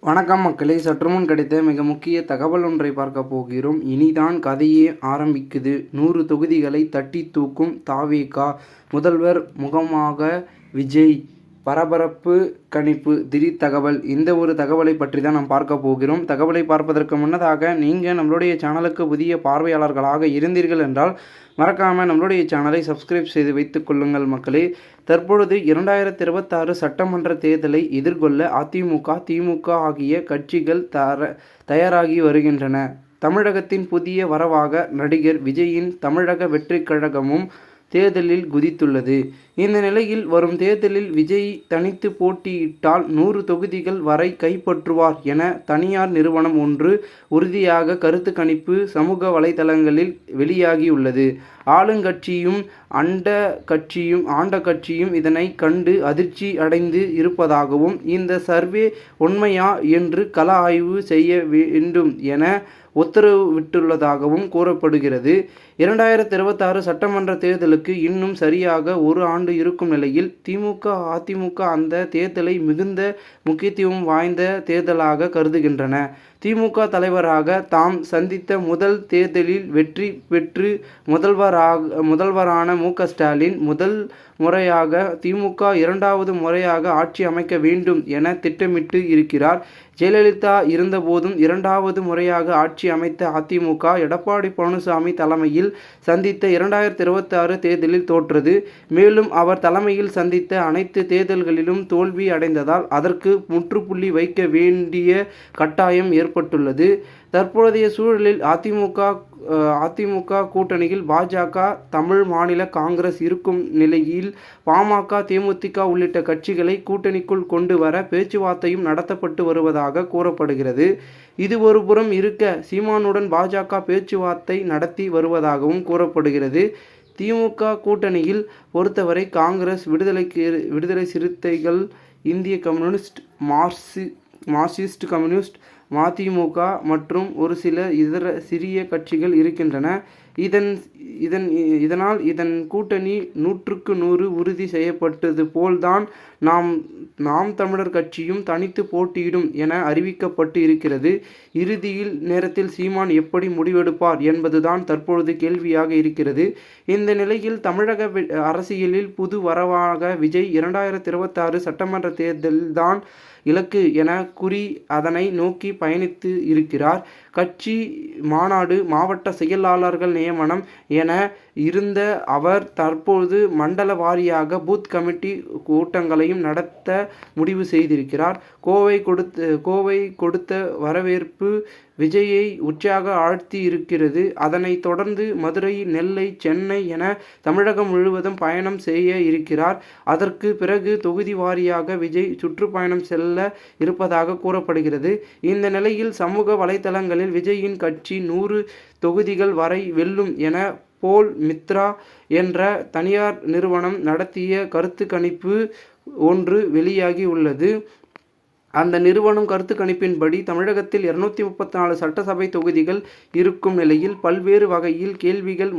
வணக்கம் மக்களே, சற்றுமுன் கிடைத்த மிக முக்கிய தகவல் ஒன்றை பார்க்க போகிறோம். இனிதான் கதையே ஆரம்பிக்குது. 100 தொகுதிகளை தட்டி தூக்கும் தாவேகா. முதல்வர் முகமாக விஜய். பரபரப்பு கணிப்பு, திடீர் தகவல். இந்த ஒரு தகவலை பற்றி தான் நாம் பார்க்க போகிறோம். தகவலை பார்ப்பதற்கு முன்னதாக நீங்கள் நம்மளுடைய சேனலுக்கு புதிய பார்வையாளர்களாக இருந்தீர்கள் என்றால் மறக்காமல் நம்மளுடைய சேனலை சப்ஸ்கிரைப் செய்து வைத்துக் கொள்ளுங்கள் மக்களே. தற்பொழுது 2026 சட்டமன்ற தேர்தலை எதிர்கொள்ள அதிமுக, திமுக ஆகிய கட்சிகள் தயாராகி வருகின்றன. தமிழகத்தின் புதிய வரவாக நடிகர் விஜயின் தமிழக வெற்றிக் கழகமும் தேர்தலில் குதித்துள்ளது. இந்த நிலையில் வரும் தேர்தலில் விஜய் தனித்து போட்டியிட்டால் 100 தொகுதிகள் வரை கைப்பற்றுவார் என தனியார் நிறுவனம் ஒன்று உறுதியாக கருத்து கணிப்பு சமூக வலைதளங்களில் வெளியாகியுள்ளது. ஆளுங்கட்சியும் ஆண்ட கட்சியும் இதனை கண்டு அதிர்ச்சி அடைந்து இருப்பதாகவும், இந்த சர்வே உண்மையா என்று கள ஆய்வு செய்ய வேண்டும் என உத்தரவிட்டுள்ளதாகவும் கூறப்படுகிறது. 2026 சட்டமன்ற தேர்தலுக்கு இன்னும் சரியாக ஒரு ஆண்டு இருக்கும் நிலையில் திமுக, அதிமுக அந்த தேர்தலை மிகுந்த முக்கியத்துவம் வாய்ந்த தேர்தலாக கருதுகின்றன. திமுக தலைவராக தாம் சந்தித்த முதல் தேர்தலில் வெற்றி பெற்று முதல்வரான மு.க. ஸ்டாலின் முதல் முறையாக திமுக இரண்டாவது முறையாக ஆட்சி அமைக்க வேண்டும் என திட்டமிட்டு இருக்கிறார். ஜெயலலிதா இருந்தபோதும் இரண்டாவது முறையாக ஆட்சி அமைத்த அதிமுக எடப்பாடி பழனிசாமி தலைமையில் சந்தித்த 2026 தேர்தலில் தோற்றது. மேலும் அவர் தலைமையில் சந்தித்த அனைத்து தேர்தல்களிலும் தோல்வி அடைந்ததால் அதற்கு முற்றுப்புள்ளி வைக்க வேண்டிய கட்டாயம் ஏற்பட்டுள்ளது. தற்போதைய சூழலில் அதிமுக கூட்டணியில் பாஜக, தமிழ் மாநில காங்கிரஸ் இருக்கும் நிலையில் பாமக, தேமுதிக உள்ளிட்ட கட்சிகளை கூட்டணிக்குள் கொண்டு வர பேச்சுவார்த்தையும் நடத்தப்பட்டு வருவதாக கூறப்படுகிறது. இது ஒருபுறம் இருக்க, சீமானுடன் பாஜக பேச்சுவார்த்தை நடத்தி வருவதாகவும் கூறப்படுகிறது. திமுக கூட்டணியில் பொறுத்தவரை காங்கிரஸ், விடுதலை சிறுத்தைகள், இந்திய கம்யூனிஸ்ட், மார்க்சிஸ்ட் கம்யூனிஸ்ட், மதிமுக மற்றும் ஒரு சில இதர சிறிய கட்சிகள் இருக்கின்றன. இதனால் இதன் கூட்டணி 100க்கு 100 உறுதி செய்யப்பட்டது போல்தான் நாம் தமிழர் கட்சியும் தனித்து போட்டியிடும் என அறிவிக்கப்பட்டு இருக்கிறது. இறுதியில் நேரத்தில் சீமான் எப்படி முடிவெடுப்பார் என்பதுதான் தற்பொழுது கேள்வியாக இருக்கிறது. இந்த நிலையில் தமிழக அரசியலில் புது வரவாக விஜய் 2026 சட்டமன்ற தேர்தல்தான் இலக்கு என கூறி அதனை நோக்கி பயணித்து இருக்கிறார். கட்சி மாநாடு, மாவட்ட செயலாளர்கள் நியமனம் என இருந்த அவர் தற்போது மண்டல வாரியாக பூத் கமிட்டி கூட்டங்களையும் நடத்த முடிவு செய்திருக்கிறார். கோவை கொடுத்த வரவேற்பு விஜயை உற்சாக ஆழ்த்தி இருக்கிறது. அதனை தொடர்ந்து மதுரை, நெல்லை, சென்னை என தமிழகம் முழுவதும் பயணம் செய்ய இருக்கிறார். அதற்கு பிறகு தொகுதி வாரியாக விஜய் சுற்றுப்பயணம் செல்ல இருப்பதாக கூறப்படுகிறது. இந்த நிலையில் சமூக வலைதளங்களில் விஜயின் கட்சி 100 தொகுதிகள் வரை வெல்லும் என போல் மித்ரா என்ற தனியார் நிறுவனம் நடத்திய கருத்து கணிப்பு ஒன்று வெளியாகி உள்ளது. அந்த நிறுவனம் கருத்து கணிப்பின்படி தமிழகத்தில் 234 சட்டசபை தொகுதிகள் இருக்கும் நிலையில் பல்வேறு வகையில் கேள்விகள்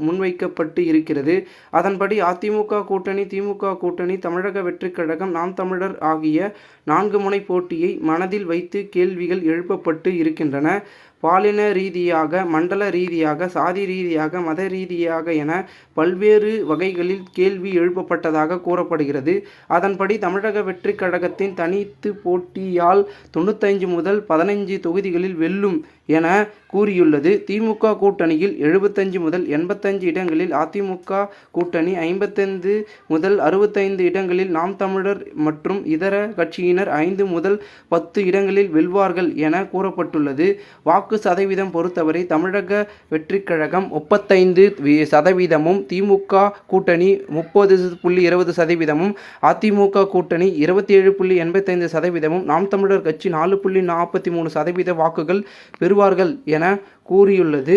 முன்வைக்கப்பட்டு இருக்கிறது. அதன்படி அதிமுக கூட்டணி, திமுக கூட்டணி, தமிழக வெற்றிக் கழகம், நாம் தமிழர் ஆகிய 4 முனை போட்டியை மனதில் வைத்து கேள்விகள் எழுப்பப்பட்டு இருக்கின்றன. பாலின ரீதியாக, மண்டல ரீதியாக, சாதி ரீதியாக, மத ரீதியாக என பல்வேறு வகைகளில் கேள்வி எழுப்பப்பட்டதாக கூறப்படுகிறது. அதன்படி தமிழக வெற்றிக் கழகத்தின் தனித்து போட்டியால் 95 முதல் 15 தொகுதிகளில் வெல்லும் என கூறியுள்ளது. திமுக கூட்டணியில் 75 முதல் 85 இடங்களில், அதிமுக கூட்டணி 55 முதல் 65 இடங்களில், நாம் தமிழர் மற்றும் இதர கட்சியினர் 5 முதல் 10 இடங்களில் வெல்வார்கள் என கூறப்பட்டுள்ளது. வாக்கு சதவீதம் பொறுத்தவரை தமிழக வெற்றிக் கழகம் 35%, திமுக கூட்டணி 30.20%, அதிமுக கூட்டணி 27.85%, நாம் தமிழர் கட்சி 4.43% வாக்குகள் பெறுவார்கள் என கூறியுள்ளது.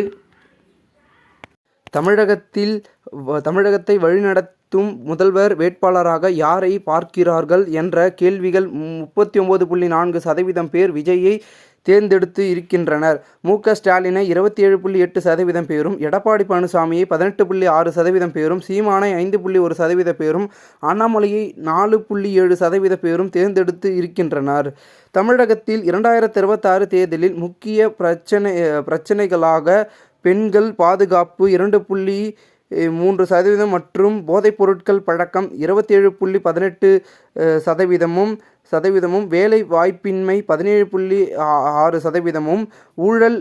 தமிழகத்தை வழிநடத்த அனைத்தும் முதல்வர் வேட்பாளராக யாரை பார்க்கிறார்கள் என்ற கேள்விகள் 39.4% பேர் விஜயை தேர்ந்தெடுத்து இருக்கின்றனர். மு.க. ஸ்டாலினை 27.8% பேரும், எடப்பாடி பழனிசாமியை 18.6% பேரும், சீமானை 5.1% பேரும், அண்ணாமலையை 4.7% பேரும் தேர்ந்தெடுத்து இருக்கின்றனர். தமிழகத்தில் 2026 தேர்தலில் முக்கிய பிரச்சனைகளாக பெண்கள் பாதுகாப்பு 2.3% மற்றும் போதைப் பொருட்கள் பழக்கம் 27.18%, வேலை வாய்ப்பின்மை 17.6%, ஊழல்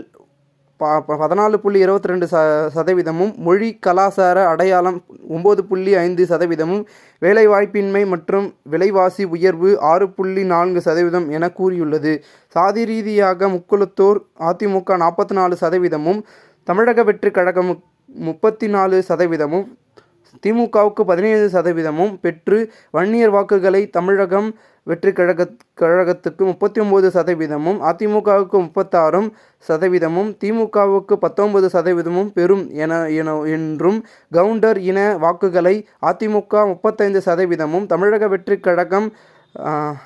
14.22%, மொழி கலாசார அடையாளம் 9.5%, வேலைவாய்ப்பின்மை மற்றும் விலைவாசி உயர்வு 6.4% என கூறியுள்ளது. சாதி ரீதியாக முக்குளத்தோர் அதிமுக 44%, தமிழக வெற்றிக் கழகம் 34%, திமுகவுக்கு 17% பெற்று வன்னியர் வாக்குகளை தமிழகம் வெற்றிக் கழகத்துக்கு 39%, அதிமுகவுக்கு 36%, திமுகவுக்கு 19% பெறும் என்றும், கவுண்டர் இன வாக்குகளை அதிமுக 35%, தமிழக வெற்றிக் கழகம்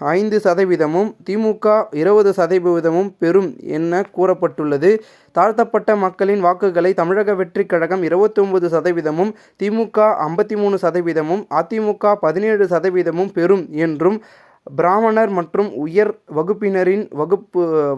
5%, திமுக 20% பெறும் என கூறப்பட்டுள்ளது. தாழ்த்தப்பட்ட மக்களின் வாக்குகளை தமிழக வெற்றிக் கழகம் 29%, திமுக 53%, அதிமுக 17% பெறும் என்றும், பிராமணர் மற்றும் உயர் வகுப்பினரின்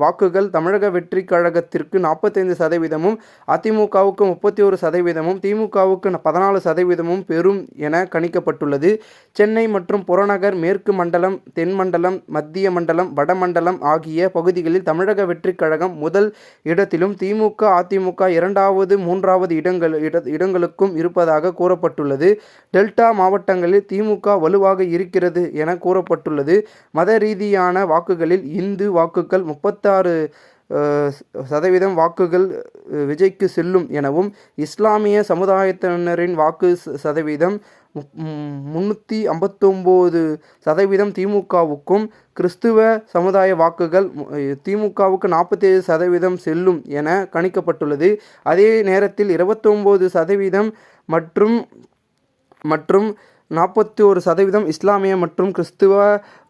வாக்குகள் தமிழக வெற்றிக் கழகத்திற்கு 45%, அதிமுகவுக்கு 31%, திமுகவுக்கு 14% பெறும் என கணிக்கப்பட்டுள்ளது. சென்னை மற்றும் புறநகர், மேற்கு மண்டலம், தென் மண்டலம், மத்திய மண்டலம், வடமண்டலம் ஆகிய பகுதிகளில் தமிழக வெற்றிக் கழகம் முதல் இடத்திலும், திமுக, அதிமுக 2வது, 3வது இடங்களுக்கும் இருப்பதாக கூறப்பட்டுள்ளது. டெல்டா மாவட்டங்களில் திமுக வலுவாக இருக்கிறது என கூறப்பட்டுள்ளது. மத ரீதியான வாக்குகளில் இந்து வாக்குகள் 36% வாக்குகள் விஜய்க்கு செல்லும் எனவும், இஸ்லாமிய சமுதாயத்தினரின் வாக்கு சதவீதம் 359% திமுகவுக்கும், கிறிஸ்துவ சமுதாய வாக்குகள் திமுகவுக்கு 47% செல்லும் என கணிக்கப்பட்டுள்ளது. அதே நேரத்தில் 29% மற்றும் 41% இஸ்லாமிய மற்றும் கிறிஸ்துவ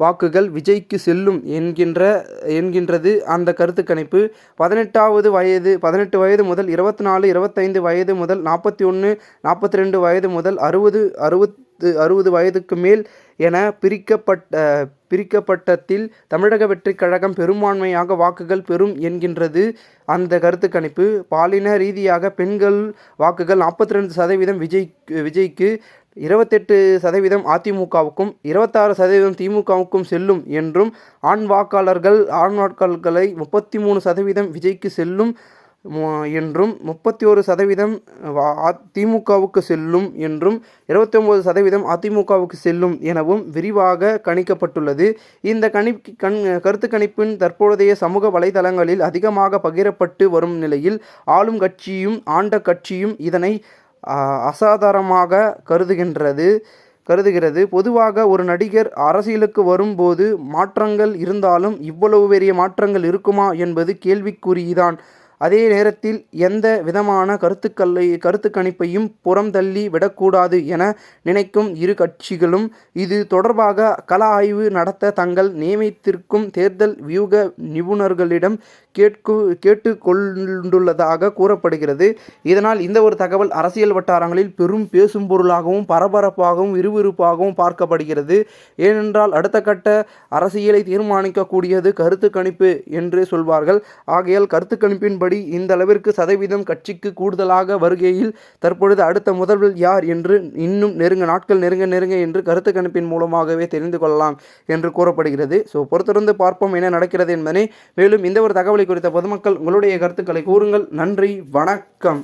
வாக்குகள் விஜய்க்கு செல்லும் என்கின்றது அந்த கருத்து கணிப்பு. 18 வயது முதல் 24, 25 வயது முதல் 41, 42 வயது முதல் 60 வயதுக்கு மேல் என பிரிக்கப்பட்டதில் தமிழக வெற்றிக் கழகம் பெரும்பான்மையாக வாக்குகள் பெறும் என்கின்றது அந்த கருத்து கணிப்பு. பாலின ரீதியாக பெண்கள் வாக்குகள் 42% விஜய்க்கு, 28% அதிமுகவுக்கும், 26% திமுகவுக்கும் செல்லும் என்றும், ஆண் வாக்காளர்களை 33% விஜய்க்கு செல்லும் என்றும், 31% திமுகவுக்கு செல்லும் என்றும், 29% அதிமுகவுக்கு செல்லும் எனவும் விரிவாக கணிக்கப்பட்டுள்ளது. இந்த கருத்து கணிப்பின் தற்போதைய சமூக வலைதளங்களில் அதிகமாக பகிரப்பட்டு வரும் நிலையில், ஆளும் கட்சியும் ஆண்ட கட்சியும் இதனை அசாதாரணமாக கருதுகிறது. பொதுவாக ஒரு நடிகர் அரசியலுக்கு வரும்போது மாற்றங்கள் இருந்தாலும் இவ்வளவு பெரிய மாற்றங்கள் இருக்குமா என்பது கேள்விக்குறிதான். அதே நேரத்தில் எந்த விதமான கருத்து கணிப்பையும் புறம் தள்ளி விடக்கூடாது என நினைக்கும் இரு கட்சிகளும் இது தொடர்பாக கள ஆய்வு நடத்த தங்கள் நியமித்திருக்கும் தேர்தல் வியூக நிபுணர்களிடம் கேட்டுக்கொண்டுள்ளதாக கூறப்படுகிறது. இதனால் இந்த ஒரு தகவல் அரசியல் வட்டாரங்களில் பெரும் பேசும் பொருளாகவும் பரபரப்பாகவும் விறுவிறுப்பாகவும் பார்க்கப்படுகிறது. ஏனென்றால் அடுத்த கட்ட அரசியலை தீர்மானிக்கக்கூடியது கருத்து கணிப்பு என்று சொல்வார்கள். ஆகையால் கருத்து கணிப்பின்படி இந்த அளவிற்கு சதவீதம் கட்சிக்கு கூடுதலாக வருகையில் தற்பொழுது அடுத்த முதல்வர் யார் என்று இன்னும் நாட்கள் நெருங்க என்று கருத்து கணிப்பின் மூலமாகவே தெரிந்து கொள்ளலாம் என்று கூறப்படுகிறது. பொறுத்திருந்து பார்ப்போம் என்ன நடக்கிறது என்பதனை. மேலும் இந்த ஒரு தகவலை குறித்த பொதுமக்கள் உங்களுடைய கருத்துக்களை கூறுங்கள். நன்றி, வணக்கம்.